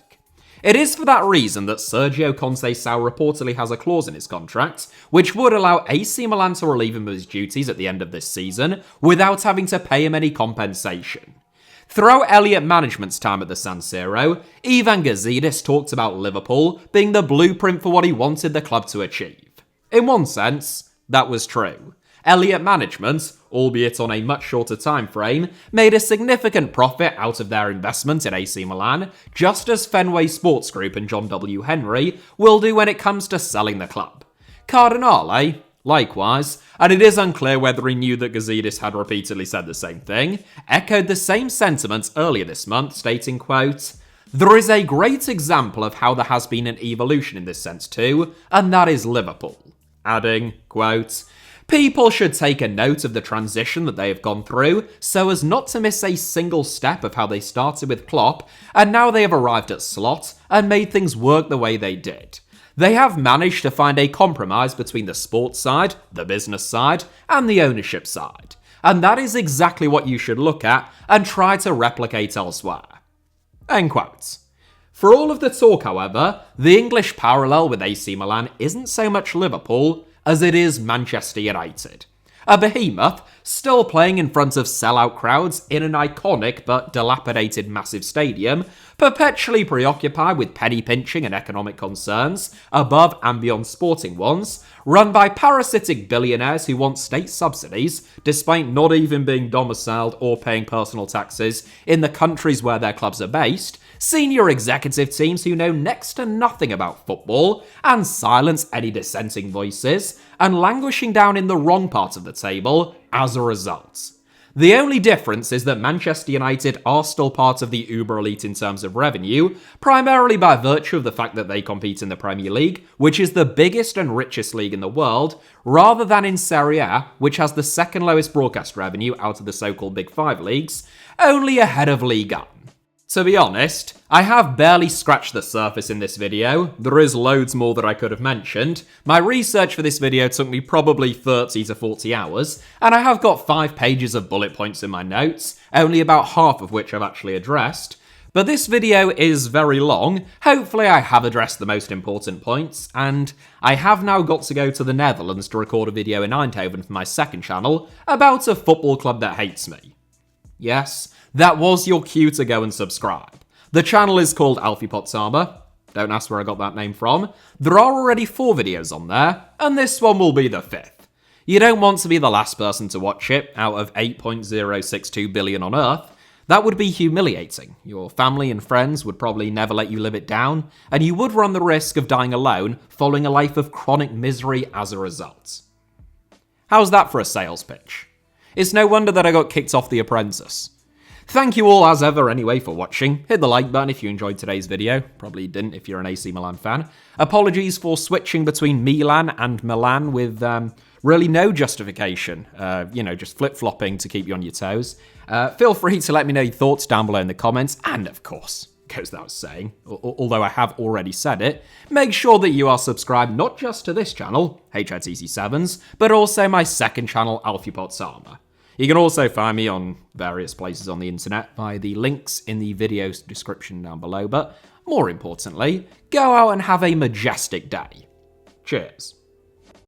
It is for that reason that Sergio Conceição reportedly has a clause in his contract, which would allow AC Milan to relieve him of his duties at the end of this season, without having to pay him any compensation. Throughout Elliott management's time at the San Siro, Ivan Gazidis talked about Liverpool being the blueprint for what he wanted the club to achieve. In one sense, that was true. Elliott management, albeit on a much shorter time frame, made a significant profit out of their investment in AC Milan, just as Fenway Sports Group and John W. Henry will do when it comes to selling the club. Cardinale, likewise, and it is unclear whether he knew that Gazidis had repeatedly said the same thing, echoed the same sentiments earlier this month, stating, quote, "There is a great example of how there has been an evolution in this sense too, and that is Liverpool." Adding, quote, "People should take a note of the transition that they have gone through so as not to miss a single step of how they started with Klopp and now they have arrived at Slot and made things work the way they did. They have managed to find a compromise between the sports side, the business side, and the ownership side. And that is exactly what you should look at and try to replicate elsewhere." End quote. For all of the talk, however, the English parallel with AC Milan isn't so much Liverpool as it is Manchester United. A behemoth still playing in front of sellout crowds in an iconic but dilapidated massive stadium, perpetually preoccupied with penny pinching and economic concerns, above and beyond sporting ones, run by parasitic billionaires who want state subsidies, despite not even being domiciled or paying personal taxes in the countries where their clubs are based, senior executive teams who know next to nothing about football and silence any dissenting voices, and languishing down in the wrong part of the table as a result. The only difference is that Manchester United are still part of the uber elite in terms of revenue, primarily by virtue of the fact that they compete in the Premier League, which is the biggest and richest league in the world, rather than in Serie A, which has the second lowest broadcast revenue out of the so-called Big Five leagues, only ahead of Ligue 1. To be honest, I have barely scratched the surface in this video. There is loads more that I could have mentioned. My research for this video took me probably 30 to 40 hours, and I have got 5 pages of bullet points in my notes, only about half of which I've actually addressed. But this video is very long. Hopefully I have addressed the most important points, and I have now got to go to the Netherlands to record a video in Eindhoven for my second channel about a football club that hates me. Yes, that was your cue to go and subscribe. The channel is called Alfie Potsama. Don't ask where I got that name from. There are already 4 videos on there, and this one will be the 5th. You don't want to be the last person to watch it out of 8.062 billion on Earth. That would be humiliating. Your family and friends would probably never let you live it down, and you would run the risk of dying alone following a life of chronic misery as a result. How's that for a sales pitch? It's no wonder that I got kicked off The Apprentice. Thank you all as ever anyway for watching. Hit the like button if you enjoyed today's video. Probably didn't if you're an AC Milan fan. Apologies for switching between Milan and Milan with really no justification. Just flip-flopping to keep you on your toes. Feel free to let me know your thoughts down below in the comments. And of course, goes without saying, although I have already said it, make sure that you are subscribed not just to this channel, HITC Sevens, but also my second channel, Alfie-Potsama. You can also find me on various places on the internet via the links in the video description down below, but more importantly, go out and have a majestic day. Cheers.